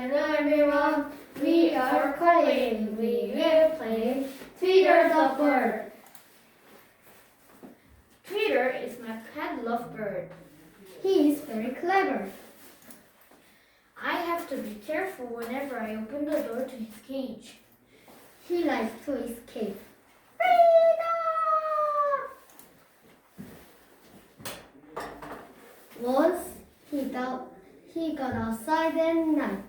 Hello everyone, we are Coline. We will play Tweeter the Bird. Tweeter is my pet lovebird. He is very clever. I have to be careful whenever I open the door to his cage. He likes to escape. Once he got outside at night.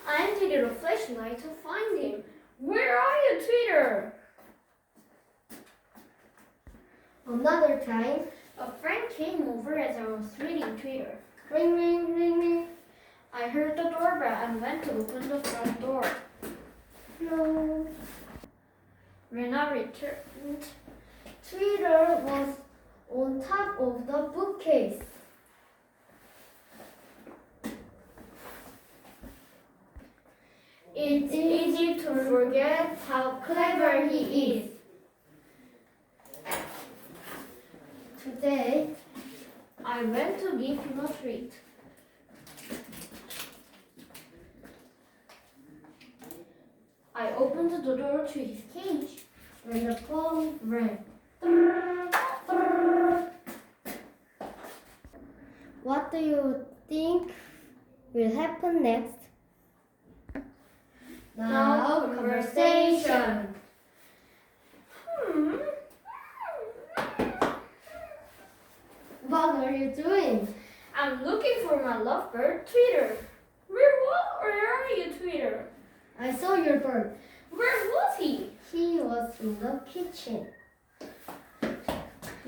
I needed a flashlight to find him. Where are you, Tweeter? Another time, a friend came over as I was reading Tweeter. Ring, ring, ring, ring. I heard the doorbell and went to open the front door. No. When I returned, Tweeter was on top of the bookcase. It's easy to forget how clever he is. Today, I went to give him a treat. I opened the door to his cage when the phone rang. What do you think will happen next? Now, conversation. What are you doing? I'm looking for my lovebird, Tweeter. Where are you, Tweeter? I saw your bird. Where was he? He was in the kitchen.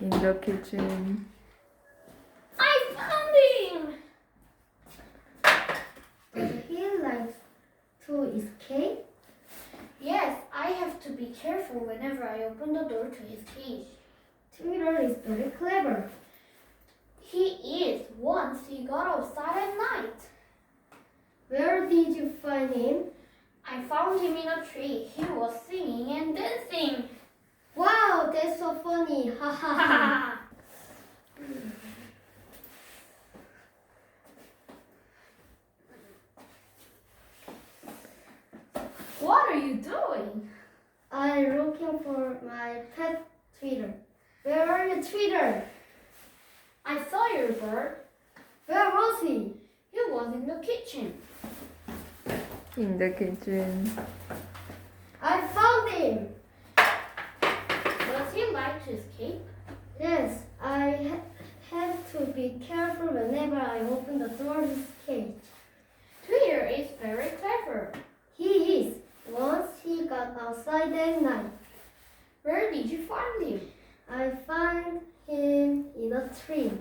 In the kitchen. I found him! Does he like to escape? Yes, I have to be careful whenever I open the door to his cage. Tweeter is very clever. He is. Once he got outside at night. Where did you find him? I found him in a tree. He was singing and dancing. Wow, that's so funny. Ha ha ha. What are you doing? I'm looking for my pet Tweeter. Where are you, Tweeter? I saw your bird. Where was he? He was in the kitchen. In the kitchen. I found him. Does he like to escape? Yes, I have to be careful whenever I open the door to his cage. Tweeter is very clever. He is. Once he got outside at night. Where did you find him? I found him in a tree.